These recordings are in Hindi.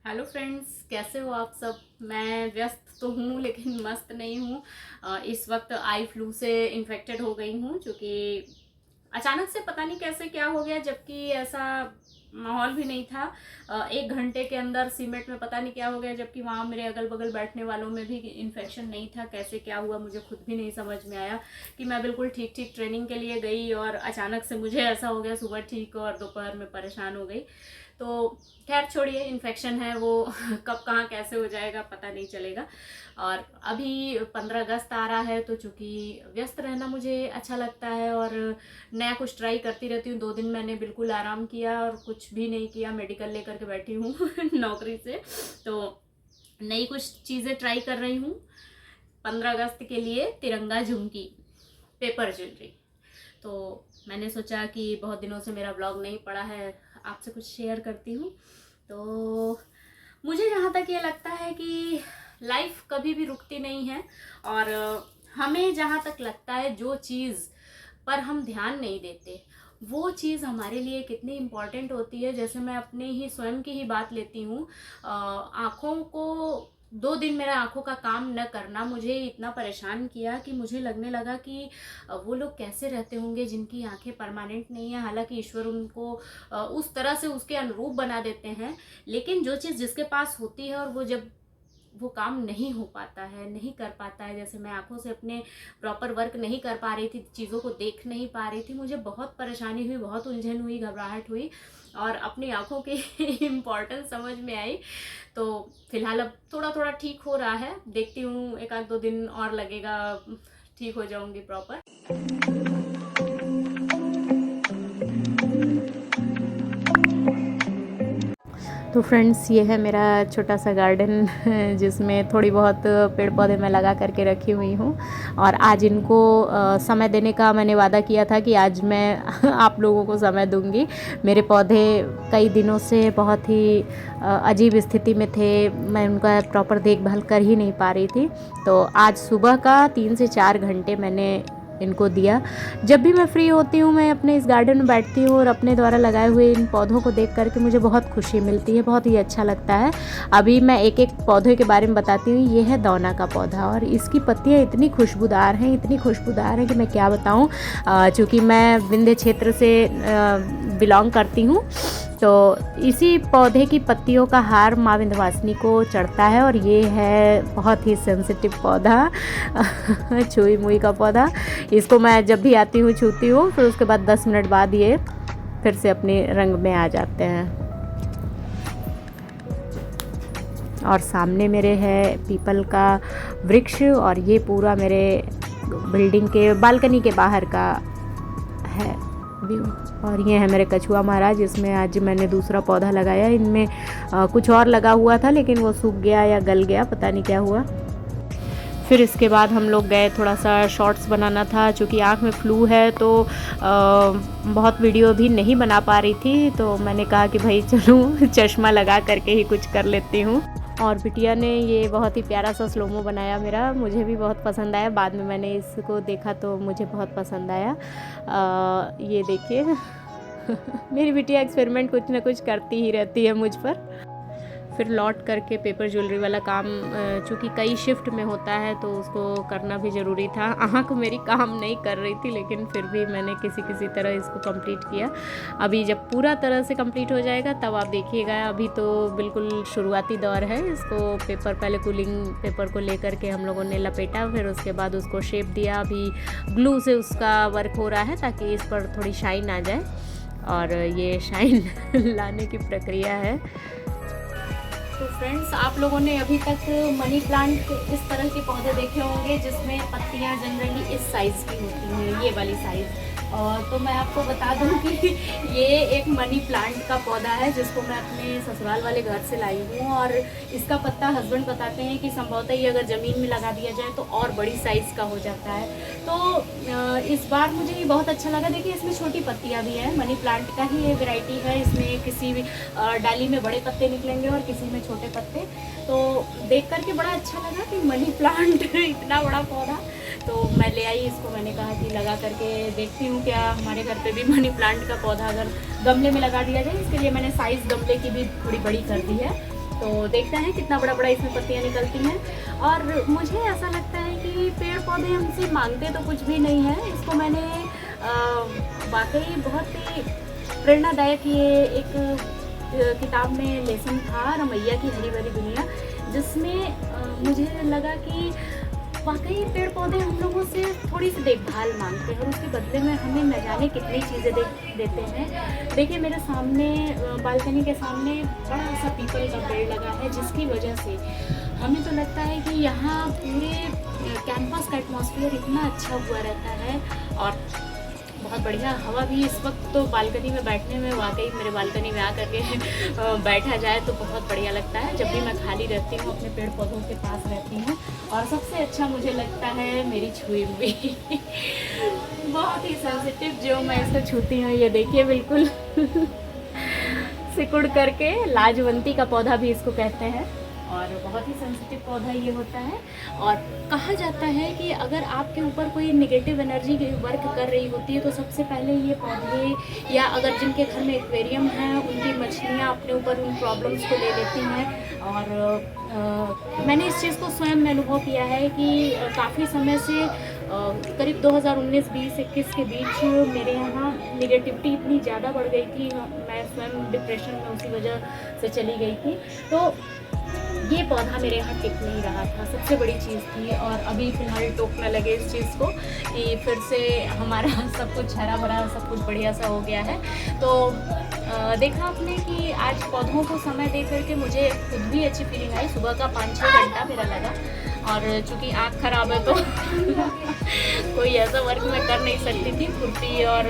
हेलो फ्रेंड्स, कैसे हो आप सब। मैं व्यस्त तो हूँ लेकिन मस्त नहीं हूँ। इस वक्त आई फ्लू से इन्फेक्टेड हो गई हूँ, क्योंकि अचानक से पता नहीं कैसे क्या हो गया, जबकि ऐसा माहौल भी नहीं था। 1 घंटे के अंदर सीमेंट में पता नहीं क्या हो गया, जबकि वहाँ मेरे अगल बगल बैठने वालों में भी इन्फेक्शन नहीं था। कैसे क्या हुआ मुझे खुद भी नहीं समझ में आया कि मैं बिल्कुल ठीक ठीक ट्रेनिंग के लिए गई और अचानक से मुझे ऐसा हो गया। सुबह ठीक और दोपहर में परेशान हो गई। तो खैर छोड़िए, इन्फेक्शन है वो कब कहाँ कैसे हो जाएगा पता नहीं चलेगा। और अभी 15 अगस्त आ रहा है, तो चूँकि व्यस्त रहना मुझे अच्छा लगता है और नया कुछ ट्राई करती रहती हूँ। 2 दिन मैंने बिल्कुल आराम किया और कुछ भी नहीं किया, मेडिकल लेकर के बैठी हूँ नौकरी से। तो नई कुछ चीज़ें ट्राई कर रही हूँ। 15 अगस्त के लिए तिरंगा झुमकी, पेपर ज्वेलरी। तो मैंने सोचा कि बहुत दिनों से मेरा ब्लॉग नहीं पड़ा है, आपसे कुछ शेयर करती हूँ। तो मुझे जहाँ तक ये लगता है कि लाइफ कभी भी रुकती नहीं है, और हमें जहाँ तक लगता है जो चीज़ पर हम ध्यान नहीं देते वो चीज़ हमारे लिए कितनी इम्पॉर्टेंट होती है। जैसे मैं अपने ही स्वयं की ही बात लेती हूँ। आँखों को 2 दिन मेरा आँखों का काम न करना मुझे इतना परेशान किया कि मुझे लगने लगा कि वो लोग कैसे रहते होंगे जिनकी आंखें परमानेंट नहीं है। हालांकि ईश्वर उनको उस तरह से उसके अनुरूप बना देते हैं, लेकिन जो चीज़ जिसके पास होती है और वो जब वो काम नहीं हो पाता है, नहीं कर पाता है। जैसे मैं आंखों से अपने प्रॉपर वर्क नहीं कर पा रही थी, चीज़ों को देख नहीं पा रही थी, मुझे बहुत परेशानी हुई, बहुत उलझन हुई, घबराहट हुई और अपनी आंखों की इम्पोर्टेंस समझ में आई। तो फिलहाल अब थोड़ा थोड़ा ठीक हो रहा है, देखती हूँ 1-2 दिन और लगेगा, ठीक हो जाऊंगी प्रॉपर। तो फ्रेंड्स, ये है मेरा छोटा सा गार्डन जिसमें थोड़ी बहुत पेड़ पौधे मैं लगा करके रखी हुई हूँ। और आज इनको समय देने का मैंने वादा किया था कि आज मैं आप लोगों को समय दूंगी। मेरे पौधे कई दिनों से बहुत ही अजीब स्थिति में थे, मैं उनका प्रॉपर देखभाल कर ही नहीं पा रही थी। तो आज सुबह का 3 से 4 घंटे मैंने इनको दिया। जब भी मैं फ्री होती हूँ मैं अपने इस गार्डन में बैठती हूँ और अपने द्वारा लगाए हुए इन पौधों को देख करके मुझे बहुत खुशी मिलती है, बहुत ही अच्छा लगता है। अभी मैं एक एक पौधे के बारे में बताती हूँ। ये है दौना का पौधा और इसकी पत्तियाँ इतनी खुशबूदार हैं, इतनी खुशबूदार हैं कि मैं क्या बताऊँ। चूँकि मैं विंध्य क्षेत्र से बिलोंग करती हूँ, तो इसी पौधे की पत्तियों का हार माँ विंध्यवासिनी को चढ़ता है। और ये है बहुत ही सेंसिटिव पौधा छुई मुई का पौधा। इसको मैं जब भी आती हूँ छूती हूँ, फिर उसके बाद 10 मिनट बाद ये फिर से अपने रंग में आ जाते हैं। और सामने मेरे है पीपल का वृक्ष और ये पूरा मेरे बिल्डिंग के बालकनी के बाहर का है व्यू। और ये है मेरे कछुआ महाराज, इसमें आज मैंने दूसरा पौधा लगाया। इनमें कुछ और लगा हुआ था लेकिन वो सूख गया या गल गया, पता नहीं क्या हुआ। फिर इसके बाद हम लोग गए, थोड़ा सा शॉर्ट्स बनाना था। चूँकि आँख में फ्लू है तो बहुत वीडियो भी नहीं बना पा रही थी, तो मैंने कहा कि भाई चलूँ चश्मा लगा करके ही कुछ कर लेती हूँ। और बिटिया ने ये बहुत ही प्यारा सा स्लोमो बनाया मेरा, मुझे भी बहुत पसंद आया। बाद में मैंने इसको देखा तो मुझे बहुत पसंद आया। ये देखिए मेरी बिटिया एक्सपेरिमेंट कुछ ना कुछ करती ही रहती है मुझ पर। फिर लौट करके पेपर ज्वेलरी वाला काम, चूँकि कई शिफ्ट में होता है तो उसको करना भी ज़रूरी था। आँख मेरी काम नहीं कर रही थी, लेकिन फिर भी मैंने किसी तरह इसको कंप्लीट किया। अभी जब पूरा तरह से कंप्लीट हो जाएगा तब आप देखिएगा। अभी तो बिल्कुल शुरुआती दौर है। इसको पेपर, पहले कूलिंग पेपर को लेकर के हम लोगों ने लपेटा, फिर उसके बाद उसको शेप दिया। अभी ग्लू से उसका वर्क हो रहा है ताकि इस पर थोड़ी शाइन आ जाए, और ये शाइन लाने की प्रक्रिया है। तो फ्रेंड्स, आप लोगों ने अभी तक मनी प्लांट इस तरह के पौधे देखे होंगे जिसमें पत्तियां जनरली इस साइज़ की होती हैं, ये वाली साइज़। और तो मैं आपको बता दूं कि ये एक मनी प्लांट का पौधा है जिसको मैं अपने ससुराल वाले घर से लाई हूँ। और इसका पत्ता हस्बैंड बताते हैं कि संभवतः ये अगर ज़मीन में लगा दिया जाए तो और बड़ी साइज़ का हो जाता है। तो इस बार मुझे ये बहुत अच्छा लगा। देखिए, इसमें छोटी पत्तियाँ भी हैं, मनी प्लांट का ही ये वैरायटी है। इसमें किसी भी डाली में बड़े पत्ते निकलेंगे और किसी में छोटे पत्ते। तो देख करके बड़ा अच्छा लगा कि मनी प्लांट इतना बड़ा पौधा। तो मैं ले आई इसको, मैंने कहा कि लगा करके देखती हूँ क्या हमारे घर पे भी मनी प्लांट का पौधा अगर गमले में लगा दिया जाए। इसके लिए मैंने साइज़ गमले की भी थोड़ी बड़ी कर दी है। तो देखते हैं कितना बड़ा बड़ा इसमें पत्तियाँ निकलती हैं। और मुझे ऐसा लगता है कि पेड़ पौधे हमसे मांगते तो कुछ भी नहीं है। इसको मैंने वाकई बहुत ही प्रेरणादायक ये एक किताब में लेसन था, रमैया की हरी भरी दुनिया, जिसमें मुझे लगा कि वाकई पेड़ पौधे हम लोगों से थोड़ी सी देखभाल मांगते हैं और उसके बदले में हमें न जाने कितनी चीज़ें देते हैं। देखिए मेरे सामने बालकनी के सामने बड़ा सा पीपल का पेड़ लगा है, जिसकी वजह से हमें तो लगता है कि यहाँ पूरे कैंपस का एटमॉस्फेयर इतना अच्छा हुआ रहता है और बहुत बढ़िया हवा भी इस वक्त तो बालकनी में बैठने में, वाकई मेरे बालकनी में आकर के बैठा जाए तो बहुत बढ़िया लगता है। जब भी मैं खाली रहती हूँ अपने पेड़ पौधों के पास रहती हूँ। और सबसे अच्छा मुझे लगता है मेरी छुई हुई बहुत ही सेंसिटिव, जो मैं इसको छूती हूँ ये देखिए बिल्कुल सिकुड़ करके, लाजवंती का पौधा भी इसको कहते हैं और बहुत ही सेंसिटिव पौधा ये होता है। और कहा जाता है कि अगर आपके ऊपर कोई नेगेटिव एनर्जी वर्क कर रही होती है तो सबसे पहले ये पौधे, या अगर जिनके घर में एक्वेरियम है उनकी मछलियाँ अपने ऊपर उन प्रॉब्लम्स को ले लेती हैं। और मैंने इस चीज़ को स्वयं में अनुभव किया है कि काफ़ी समय से करीब 2019, 20, 21 के बीच मेरे यहाँ निगेटिविटी इतनी ज़्यादा बढ़ गई थी, मैं स्वयं डिप्रेशन में उसी वजह से चली गई थी। तो ये पौधा मेरे यहाँ टिक नहीं रहा था, सबसे बड़ी चीज़ थी। और अभी फ़िलहाल टोकने लगे इस चीज़ को कि फिर से हमारा सब कुछ हरा भरा, सब कुछ बढ़िया सा हो गया है। तो देखा आपने कि आज पौधों को समय दे करके मुझे खुद भी अच्छी फीलिंग आई। सुबह का 5-6 घंटा मेरा लगा और चूँकि आँख ख़राब है तो कोई ऐसा वर्क मैं कर नहीं सकती थी। खुरपी और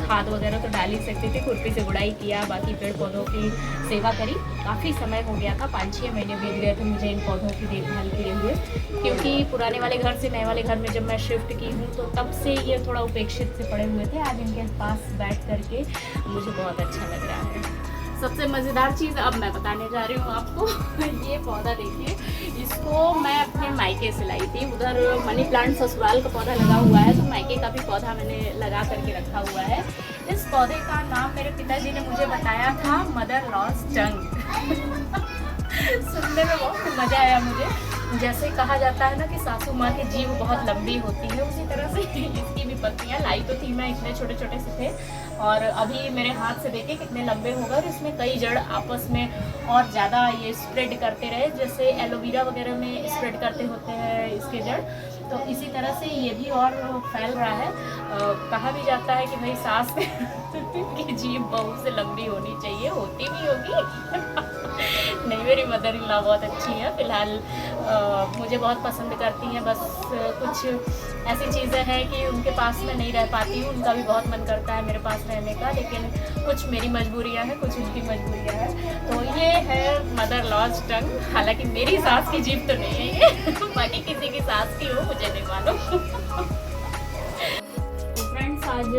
खाद वगैरह तो डाल ही सकती थी, खुरपी से गुड़ाई किया, बाकी पेड़ पौधों की सेवा करी। काफ़ी समय हो गया था, 5-6 महीने बीत गए थे मुझे इन पौधों की देखभाल किए हुए, क्योंकि पुराने वाले घर से नए वाले घर में जब मैं शिफ्ट की हूँ तो तब से ये थोड़ा उपेक्षित से पड़े हुए थे। आज इनके पास बैठ करके मुझे बहुत अच्छा लग रहा है। सबसे मज़ेदार चीज़ अब मैं बताने जा रही हूँ आपको ये पौधा देखिए, इसको मैं अपने मायके से लाई थी। उधर मनी प्लांट ससुराल का पौधा लगा हुआ है, तो मायके का भी पौधा मैंने लगा करके रखा हुआ है। इस पौधे का नाम मेरे पिताजी ने मुझे बताया था मदर लॉस टंग सुनने में बहुत मज़ा आया मुझे। जैसे कहा जाता है ना कि सासू माँ की जीभ बहुत लंबी होती है, उसी तरह से इसकी भी पत्तियाँ लाई तो थी मैं, इतने छोटे छोटे से थे और अभी मेरे हाथ से देखिए कितने लंबे हो गए। और इसमें कई जड़ आपस में और ज़्यादा ये स्प्रेड करते रहे, जैसे एलोवेरा वगैरह में स्प्रेड करते होते हैं इसके जड़, तो इसी तरह से ये भी और फैल रहा है। कहा भी जाता है कि भाई सास की जीभ बहू से लंबी होनी चाहिए, होती भी होगी नहीं, मेरी मदर इन लॉ बहुत अच्छी है, फ़िलहाल मुझे बहुत पसंद करती हैं। बस कुछ ऐसी चीज़ें हैं कि उनके पास में नहीं रह पाती हूँ, उनका भी बहुत मन करता है मेरे पास रहने का, लेकिन कुछ मेरी मजबूरियाँ हैं, कुछ उनकी मजबूरियाँ हैं। तो ये है मदर लॉज टंग, हालांकि मेरी सास की जीभ तो नहीं है ये बाकी किसी की सास की हो मुझे नहीं मालूम। तो फ्रेंड्स आज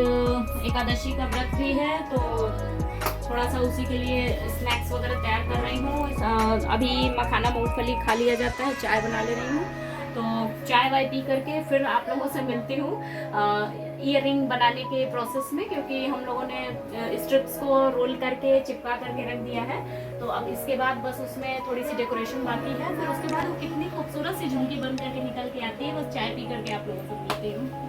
एकादशी का व्रत भी है, तो थोड़ा सा उसी के लिए स्नैक्स वगैरह तैयार कर रही हूँ। अभी मखाना मूंगफली खा लिया जाता है, चाय बना ले रही हूँ, तो चाय वाय पी करके फिर आप लोगों से मिलती हूँ ईयर रिंग बनाने के प्रोसेस में, क्योंकि हम लोगों ने स्ट्रिप्स को रोल करके चिपका करके रख दिया है। तो अब इसके बाद बस उसमें थोड़ी सी डेकोरेशन बाकी है, फिर उसके बाद वो कितनी खूबसूरत सी झुमकी बन करके निकल के आती है। बस चाय पी करके आप लोगों से मिलती हूँ।